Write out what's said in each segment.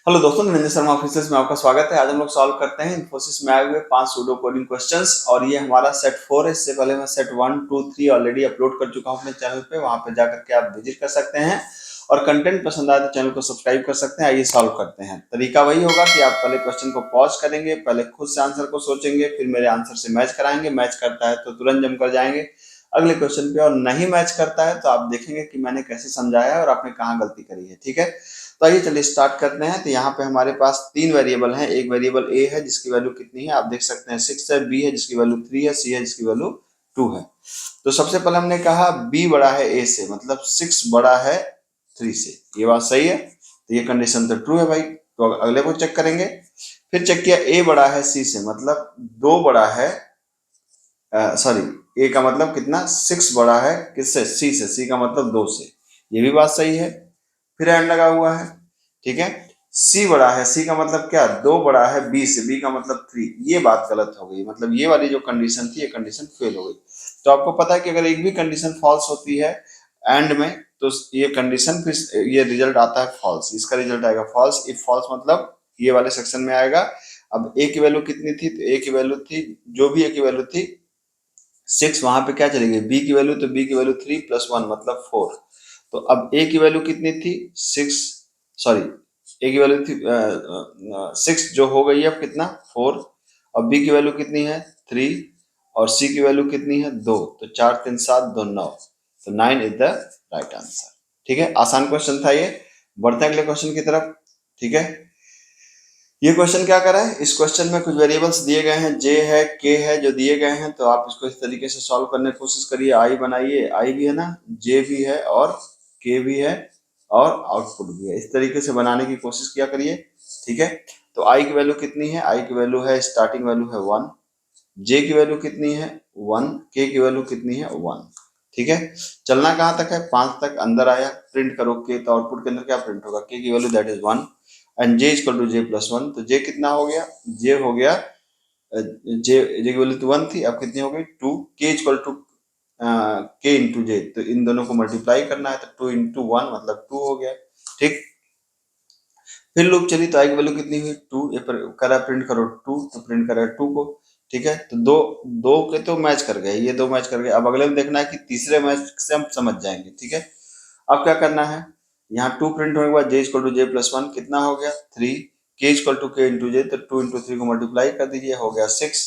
Hello दोस्तों, Niranjan Sharma officers में आपका स्वागत है। आज हम लोग सॉल्व करते हैं इन्फोसिस में आए हुए 5 सूडो कोडिंग क्वेश्चंस और ये हमारा सेट 4 है। इससे पहले मैं सेट 1, 2, 3 ऑलरेडी अपलोड कर चुका हूं अपने चैनल पे, वहां पे जाकर के आप विजिट कर सकते हैं और कंटेंट पसंद आए तो चैनल को सब्सक्राइब कर सकते हैं। आइए सॉल्व करते हैं। तरीका वही होगा कि आप पहले क्वेश्चन को पॉज करेंगे, पहले खुद से आंसर को सोचेंगे, फिर मेरे आंसर से मैच कराएंगे। मैच करता है तो तुरंत जम कर जाएंगे अगले क्वेश्चन पे, और नहीं मैच करता है तो आप देखेंगे कि मैंने कैसे समझाया है और आपने कहाँ गलती करी है। ठीक है, तो आइए चलिए स्टार्ट करते हैं। तो यहाँ पे हमारे पास 3 वेरिएबल हैं। एक वेरिएबल ए है जिसकी वैल्यू कितनी है आप देख सकते हैं 6 है, बी है जिसकी वैल्यू 3 है, सी है जिसकी वैल्यू 2 है। तो सबसे पहले हमने कहा बी बड़ा है ए से, मतलब 6 बड़ा है 3 से। ये बात सही है, तो ये कंडीशन तो ट्रू है भाई। तो अगले को चेक करेंगे। फिर चेक किया ए बड़ा है सी से, मतलब 2 बड़ा है, सॉरी ए का मतलब कितना 6 बड़ा है किससे, सी से। सी का मतलब 2 से, ये भी बात सही है। फिर एंड लगा हुआ है। ठीक है, सी बड़ा है, सी का मतलब क्या 2 बड़ा है बी से, बी का मतलब 3। ये बात गलत हो गई, मतलब ये वाली जो कंडीशन थी ये कंडीशन फेल हो गई। तो आपको पता है कि अगर एक भी कंडीशन फॉल्स होती है एंड में तो ये कंडीशन फिर ये रिजल्ट आता है फॉल्स। इसका रिजल्ट आएगा फॉल्स। इफ फॉल्स मतलब ये वाले सेक्शन में आएगा। अब ए की वैल्यू कितनी थी, तो ए की वैल्यू थी, जो भी ए की वैल्यू थी 6, वहां पे क्या चलेगी बी की वैल्यू, तो बी की वैल्यू 3 + 1 मतलब 4। तो अब ए की वैल्यू कितनी थी 6, सॉरी ए की वैल्यू थी 6, जो हो गई है अब कितना 4। अब बी की वैल्यू कितनी है 3 और सी की वैल्यू कितनी है 2, तो 4 3 7 2 9, तो 9 इज द राइट आंसर। ठीक है, आसान क्वेश्चन था ये। बढ़ते हैं अगले क्वेश्चन की तरफ। ठीक है, ये क्वेश्चन क्या कर रहा है, इस क्वेश्चन में कुछ वेरिएबल्स दिए गए हैं, जे है के है जो दिए गए हैं, तो आप इसको इस तरीके से सॉल्व करने की कोशिश करिए। आई बनाइए, आई भी है ना, जे भी है और के भी है और आउटपुट भी है, इस तरीके से बनाने की कोशिश किया करिए। ठीक है, तो आई की वैल्यू कितनी है, आई की वैल्यू है स्टार्टिंग वैल्यू है 1, जे की वैल्यू कितनी है 1, के की वैल्यू कितनी है 1। ठीक है, चलना कहाँ तक है 5 तक। अंदर आया, प्रिंट करो के, तो आउटपुट के अंदर क्या प्रिंट होगा, के की value that is 1 and J equal to J plus 1। तो जे कितना हो गया, जे हो गया जे की वैल्यू तो 1 थी, अब कितनी हो गई 2। के इक्वल टू के इंटू जे, तो इन दोनों को मल्टीप्लाई करना है, तो 2 इंटू 1 मतलब 2 हो गया। ठीक, फिर लूप चली तो आई की वैल्यू कितनी हुई 2, ये पर करा प्रिंट करो 2, तो प्रिंट करा 2 को। ठीक है, तो दो दो के तो मैच कर गए, ये 2 मैच कर गए। अब अगले में देखना है कि तीसरे मैच से हम समझ जाएंगे। ठीक है, अब क्या करना है, यहाँ 2 प्रिंट होने के बाद जे इक्वल टू जे प्लस 1 कितना हो गया 3, के इक्वल टू के इंटू जे, तो 2 इंटू 3 को मल्टीप्लाई कर दीजिए, हो गया 6।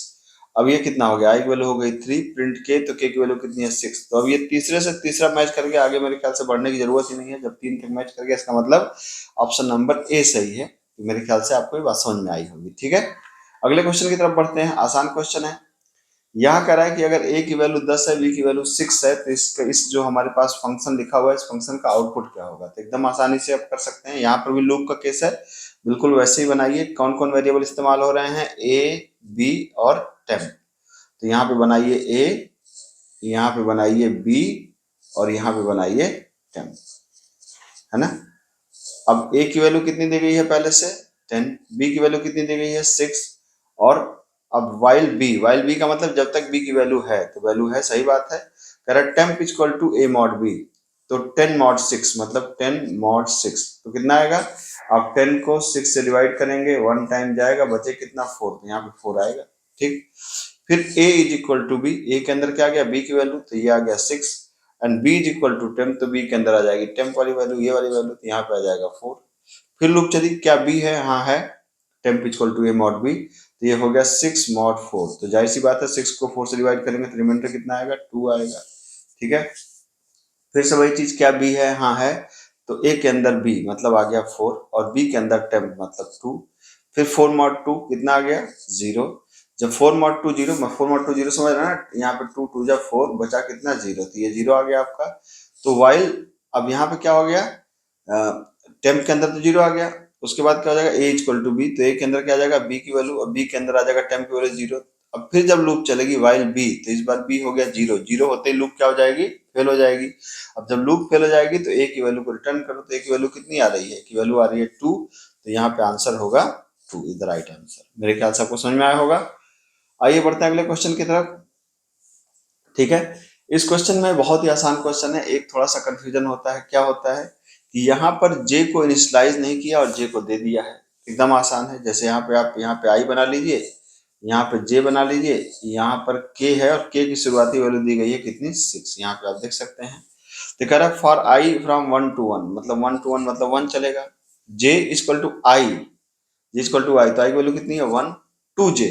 अब ये कितना हो गया, आई की वैल्यू हो गई 3, प्रिंट के, तो के की वैल्यू कितनी है 6। तो अब ये तीसरे से तीसरा मैच करके आगे मेरे ख्याल से बढ़ने की जरूरत ही नहीं है। जब 3 तक मैच कर गया इसका मतलब ऑप्शन नंबर ए सही है। तो मेरे ख्याल से आपको ये बात समझ में आई होगी। ठीक है, अगले क्वेश्चन की तरफ बढ़ते हैं। आसान क्वेश्चन है। यहाँ कह रहा है कि अगर a की वैल्यू 10 है, b की वैल्यू 6 है, तो इसका इस जो हमारे पास फंक्शन लिखा हुआ है इस फंक्शन का आउटपुट क्या होगा। तो एकदम आसानी से आप कर सकते हैं। यहाँ पर भी लूप का केस है, बिल्कुल वैसे ही बनाइए। कौन कौन वेरिएबल इस्तेमाल हो रहे हैं, a, b और टेम्प। तो यहाँ पे बनाइए a, यहाँ पे बनाइए b और यहाँ पे बनाइए टेम्प, है ना। अब a की वैल्यू कितनी दी गई है पहले से 10, b की वैल्यू कितनी दी गई है 6, और अब वाइल बी का मतलब जब तक b की वैल्यू है, तो वैल्यू है, सही बात है। कह रहा है temp equal to a mod b, तो 10 mod 6 मतलब 10 mod 6, तो कितना आएगा, आप 10 को 6 से डिवाइड करेंगे, 1 टाइम जाएगा, बचे कितना 4, तो यहाँ पे 4 आएगा। ठीक, फिर a is equal to b, a के अंदर क्या आ गया b की वैल्यू, तो ये आ गया 6 and b is equal to temp, तो b के अंदर आ जाएगी टेम्प वाली वैल्यू, ये वाली वैल्यू, तो यहाँ पे आ जाएगा 4। फिर लूप चली, क्या b है, हाँ है, temp equal to a mod b, तो ये हो गया 6 mod 4, तो जाहिर सी बात है 6 को 4 से डिवाइड करेंगे तो रिमाइंडर कितना आएगा 2 आएगा। ठीक है, फिर से वही चीज, क्या b है, हाँ है, तो a के अंदर b मतलब आ गया 4 और b के अंदर टेम्प मतलब 2। फिर 4 mod 2 कितना आ गया 0। जब 4 mod 2 0, 4 mod 2 0 समझ रहे हैं ना, यहाँ पे 2 2 जा 4, बचा कितना 0, तो ये 0 आ गया आपका। तो वाइल, अब यहाँ पे क्या हो गया, टेम्प के अंदर तो 0 आ गया, उसके बाद क्या हो जाएगा a इक्वल टू बी, तो a के अंदर क्या आ जाएगा b की वैल्यू, और b के अंदर आ जाएगा टेम्प की वैल्यू 0। अब फिर जब लूप चलेगी वाइल b, तो इस बार b हो गया 0, 0 होते ही लूप क्या हो जाएगी, फेल हो जाएगी। अब जब लूप फेल हो जाएगी तो a की वैल्यू को रिटर्न करो, तो a की वैल्यू कितनी आ रही है, a की वैल्यू आ रही है 2, तो यहाँ पे आंसर होगा 2 इज द राइट आंसर। मेरे ख्याल से आपको समझ में आया होगा। आइए बढ़ते हैं अगले क्वेश्चन की तरफ। ठीक है, इस क्वेश्चन में बहुत ही आसान क्वेश्चन है, एक थोड़ा सा कंफ्यूजन होता है। क्या होता है कि यहाँ पर j को इनिशियलाइज नहीं किया और j को दे दिया है। एकदम आसान है। जैसे यहाँ पे आप यहाँ पे आई बना लीजिए, यहाँ पे जे बना लीजिए, यहाँ पर के है और के की शुरुआती वैल्यू दी गई है कितनी 6, यहाँ पे आप देख सकते हैं। तो कह रहा है फॉर आई फ्रॉम 1 to 1, मतलब 1 to 1 मतलब 1 चलेगा। J equal to I, J equal to I, तो आई की वैल्यू कितनी है 1 टू जे।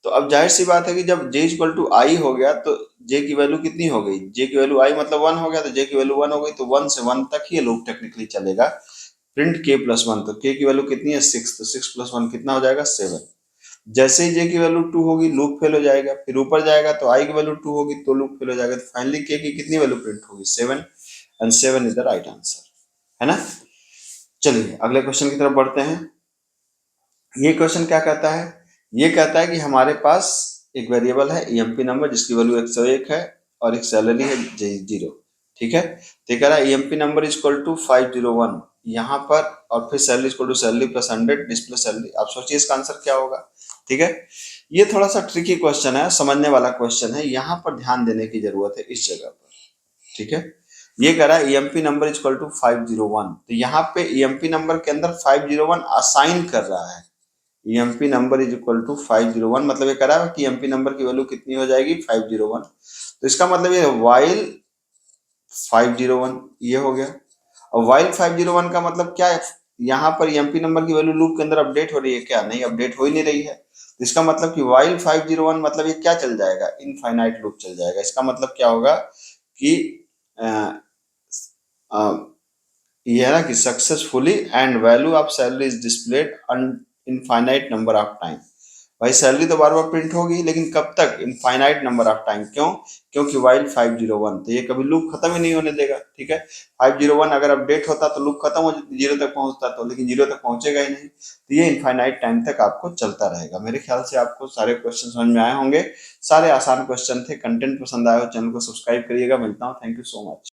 तो अब जाहिर सी बात है कि जब जे इक्वल टू आई हो गया तो जे की वैल्यू कितनी हो गई, जे की वैल्यू आई मतलब 1 हो गया, तो जे की वैल्यू 1 हो गई, तो 1 से 1 तक ही ये लूप टेक्निकली चलेगा। प्रिंट के प्लस 1, तो के की वैल्यू कितनी है 6, तो 6 प्लस 1 कितना हो जाएगा 7। जैसे ही जे की वैल्यू 2 होगी लूप फेल हो जाएगा, फिर ऊपर जाएगा तो आई की वैल्यू 2 होगी तो लूप फेल हो जाएगा, तो फाइनली के की कितनी वैल्यू प्रिंट होगी 7, and 7 is the right answer, है ना। चलिए अगले क्वेश्चन की तरफ बढ़ते हैं। ये क्वेश्चन क्या कहता है, ये कहता है कि हमारे पास एक वेरिएबल है ईएमपी नंबर जिसकी वैल्यू 101 है और एक सैलरी है 0, ठीक है। तो ये कह रहा है ईएमपी नंबर इक्वल टू 501 यहाँ पर, और फिर salary equal to salary plus 100 display salary. आप सोचिए इसका आंसर क्या होगा, ठीक है। ये थोड़ा सा ट्रिकी क्वेश्चन है, समझने वाला क्वेश्चन है, यहाँ पर ध्यान देने की जरूरत है इस जगह पर, ठीक है। ये कह रहा है ईएमपी नंबर इक्वल टू 501, तो यहाँ पे ईएमपी नंबर के अंदर 501 असाइन कर रहा है। EMP number is equal to 501, मतलब ये कह रहा है कि ईएमपी नंबर की वैल्यू कितनी हो जाएगी 501। तो इसका मतलब ये वाइल 501 ये हो गया। और वाइल 501 का मतलब क्या है, यहाँ पर ईएमपी नंबर की वैल्यू लूप के अंदर अपडेट हो रही है क्या, नहीं अपडेट हो ही नहीं रही है। तो इसका मतलब कि वाइल 501 मतलब ये क्या चल जाएगा, इनफाइनाइट लूप चल जाएगा। इसका मतलब क्या होगा कि अ, अ, ये है ना कि successfully and value of salary is displayed infinite number of time. भाई सैलरी तो बार बार प्रिंट होगी लेकिन कब तक, इनफाइनाइट नंबर ऑफ टाइम। क्यों, क्योंकि वाइल 501, तो ये कभी लूप खत्म ही नहीं होने देगा, ठीक है। 501 अगर अपडेट होता तो लूप खत्म हो जीरो तक पहुंचता, तो लेकिन जीरो तक पहुंचेगा ही नहीं, तो ये इनफाइनाइट टाइम तक आपको चलता रहेगा। मेरे ख्याल से आपको सारे क्वेश्चन समझ में आए होंगे, सारे आसान क्वेश्चन थे। कंटेंट पसंद आया हो चैनल को सब्सक्राइब करिएगा। मिलता हूँ, थैंक यू सो मच।